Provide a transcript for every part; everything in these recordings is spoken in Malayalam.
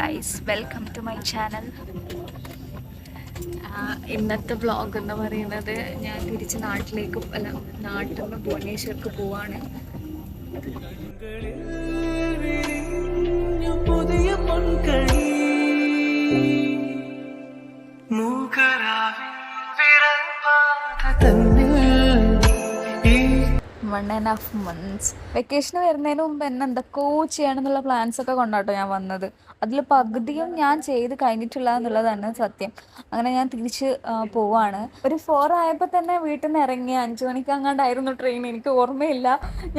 Guys, welcome to my channel. ഇന്നത്തെ വ്ളോഗ് എന്ന് പറയുന്നത് ഞാൻ തിരിച്ച് നാട്ടിൽ നിന്ന് ഭുവനേശ്വർക്ക് പോവാണ്. പുതിയ പൊൻകളി 1.5 months വെക്കേഷന് വരുന്നതിന് മുമ്പ് എന്നെ എന്തൊക്കെയോ ചെയ്യണമെന്നുള്ള പ്ലാൻസ് ഒക്കെ കൊണ്ടാട്ടോ ഞാൻ വന്നത്. അതിൽ പകുതിയും ഞാൻ ചെയ്ത് കഴിഞ്ഞിട്ടില്ല എന്നുള്ളതാണ് സത്യം. അങ്ങനെ ഞാൻ തിരിച്ച് പോവാണ്. ഒരു 4 ആയപ്പോൾ തന്നെ വീട്ടിൽ നിന്ന് ഇറങ്ങി. 5 മണിക്ക് അങ്ങാണ്ടായിരുന്നു ട്രെയിൻ. എനിക്ക് ഓർമ്മയില്ല.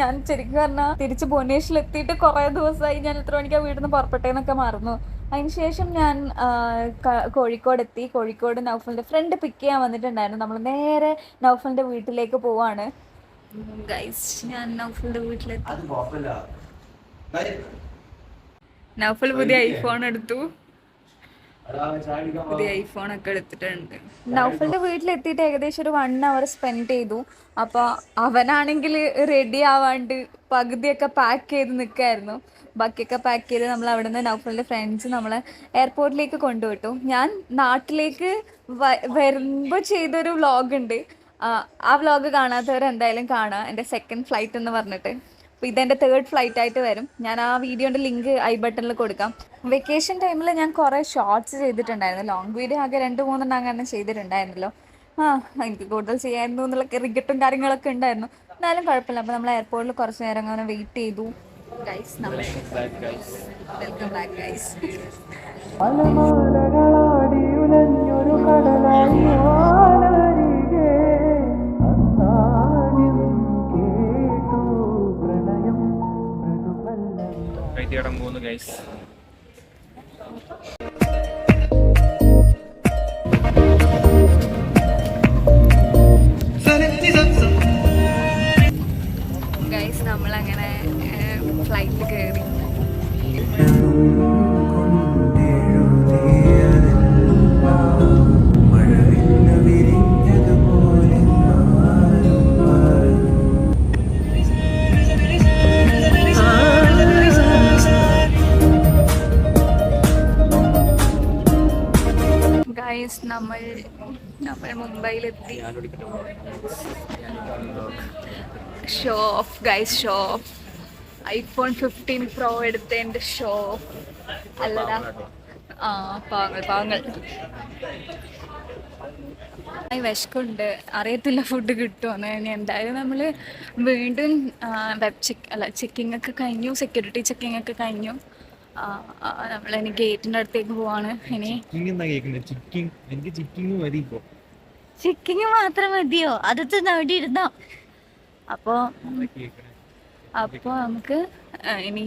ഞാൻ ശരിക്കും പറഞ്ഞാൽ തിരിച്ച് ഭുവനേശ്വരിൽ എത്തിയിട്ട് കുറേ ദിവസമായി. ഞാൻ എത്ര മണിക്കാണ് വീട്ടിൽ നിന്ന് പുറപ്പെട്ടേന്നൊക്കെ മറന്നു. അതിനുശേഷം ഞാൻ കോഴിക്കോട് എത്തി. കോഴിക്കോട് നൗഫലിൻ്റെ ഫ്രണ്ട് പിക്ക് ചെയ്യാൻ വന്നിട്ടുണ്ടായിരുന്നു. നമ്മൾ നേരെ നൗഫലിൻ്റെ വീട്ടിലേക്ക് പോവാണ്. ഗൈസ്, ഞാൻ നൗഫലിന്റെ വീട്ടിലെത്തി. നൗഫൽ പുതിയ ഐഫോൺ എടുത്തു. പുതിയ ഐഫോൺ ഒക്കെ എടുത്തിട്ടുണ്ട്. നൗഫലിന്റെ വീട്ടിലെത്തിയിട്ട് ഏകദേശം ഒരു 1 hour സ്പെൻഡ് ചെയ്തു. അപ്പോൾ അവനാണെങ്കിൽ റെഡി ആവാണ്ട് പകുതിയൊക്കെ പാക്ക് ചെയ്ത് നിൽക്കായിരുന്നു. ബാക്കിയൊക്കെ പാക്ക് ചെയ്ത് നമ്മൾ അവിടെ നിന്ന് നൗഫലിൻ്റെ ഫ്രണ്ട്സ് നമ്മളെ എയർപോർട്ടിലേക്ക് കൊണ്ടുവിട്ടു. ഞാൻ നാട്ടിലേക്ക് വരുമ്പോൾ ചെയ്തൊരു വ്ളോഗുണ്ട്. ആ വ്ളോഗ് കാണാത്തവർ എന്തായാലും കാണുക. എൻ്റെ 2nd ഫ്ലൈറ്റ് എന്ന് പറഞ്ഞിട്ട്. അപ്പോൾ ഇതെൻ്റെ 3rd ഫ്ലൈറ്റ് ആയിട്ട് വരും. ഞാൻ ആ വീഡിയോൻ്റെ ലിങ്ക് ഐ ബട്ടണിൽ കൊടുക്കാം. വെക്കേഷൻ ടൈമിൽ ഞാൻ കുറേ ഷോർട്സ് ചെയ്തിട്ടുണ്ടായിരുന്നു. ലോങ് വീഡിയോ ആകെ 2-3 അങ്ങനെ ചെയ്തിട്ടുണ്ടായിരുന്നല്ലോ. എനിക്ക് കൂടുതൽ ചെയ്യായിരുന്നു എന്നുള്ള റിഗറ്റും കാര്യങ്ങളൊക്കെ ഉണ്ടായിരുന്നു. എന്നാലും കുഴപ്പമില്ല. അപ്പോൾ നമ്മൾ എയർപോർട്ടിൽ കുറച്ച് നേരം അങ്ങനെ വെയിറ്റ് ചെയ്തു. ഗൈസ്, നമ്മൾ വെൽക്കം ബാക്ക് ഗൈസ്. ഗൈസ്, നമ്മളങ്ങനെ ഫ്ലൈറ്റിൽ കയറി. ഗൈസ്, നമ്മൾ മുംബൈയിലെത്തി. Show off guys, show off. iPhone 15 Pro എടുത്തതിൻ്റെ ഷോ ഓഫ് അല്ലടാ. പാവങ്ങൾ. വിശക്കുണ്ട്. അറിയത്തില്ല ഫുഡ് കിട്ടുമെന്ന്. ഇനി എന്തായാലും നമ്മൾ വീണ്ടും ചെക്കിംഗ് ഒക്കെ കഴിഞ്ഞു. സെക്യൂരിറ്റി ചെക്കിംഗ് ഒക്കെ കഴിഞ്ഞു. നമ്മളിനി ഗേറ്റിൻ്റെ അടുത്തേക്ക് പോവാണ്. ഇനി ചെക്കിങ് മാത്രം മതിയോ? അതൊക്കെ അവിടെ ഇരുന്നോ? അപ്പോൾ നമുക്ക് ഇനി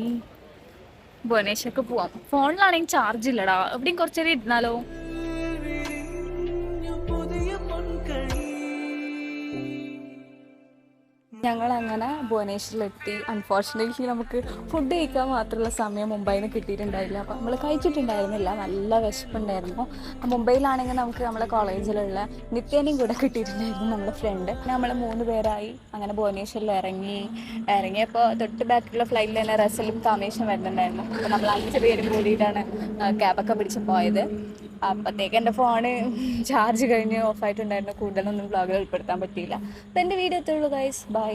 ഭുവനേശ്വർക്ക് പോവാം. ഫോണിലാണെങ്കിൽ ചാർജ് ഇല്ലടാ. എവിടെയും കുറച്ചേരം ഇരുന്നാലോ? ഞങ്ങളങ്ങനെ ഭുവനേശ്വരിലെത്തി. അൺഫോർച്ചുനേറ്റ്ലി നമുക്ക് ഫുഡ് കഴിക്കാൻ മാത്രമുള്ള സമയം മുംബൈയിൽ നിന്ന് കിട്ടിയിട്ടുണ്ടായില്ല. അപ്പോൾ നമ്മൾ കഴിച്ചിട്ടുണ്ടായിരുന്നില്ല. നല്ല വിശപ്പുണ്ടായിരുന്നു. മുംബൈയിലാണെങ്കിൽ നമുക്ക് നമ്മളെ കോളേജിലുള്ള നിത്യേനെയും കൂടെ കിട്ടിയിട്ടുണ്ടായിരുന്നു, നമ്മുടെ ഫ്രണ്ട്. നമ്മൾ 3 പേരായി അങ്ങനെ ഭുവനേശ്വരിൽ ഇറങ്ങിയപ്പോൾ തൊട്ട് ബാക്കിലുള്ള ഫ്ലൈറ്റിൽ തന്നെ റസലും കാമേശും വരുന്നുണ്ടായിരുന്നു. അപ്പോൾ നമ്മൾ 5 പേരും കൂടിയിട്ടാണ് ക്യാബൊക്കെ പിടിച്ച് പോയത്. അപ്പോഴത്തേക്ക് എൻ്റെ ഫോണ് ചാർജ് കഴിഞ്ഞ് ഓഫായിട്ടുണ്ടായിരുന്നു. കൂടുതലൊന്നും വ്ളോഗിൽ ഉൾപ്പെടുത്താൻ പറ്റിയില്ല. അപ്പോൾ എൻ്റെ വീഡിയോ എത്തുള്ളൂ ഗൈസ്. ബൈ.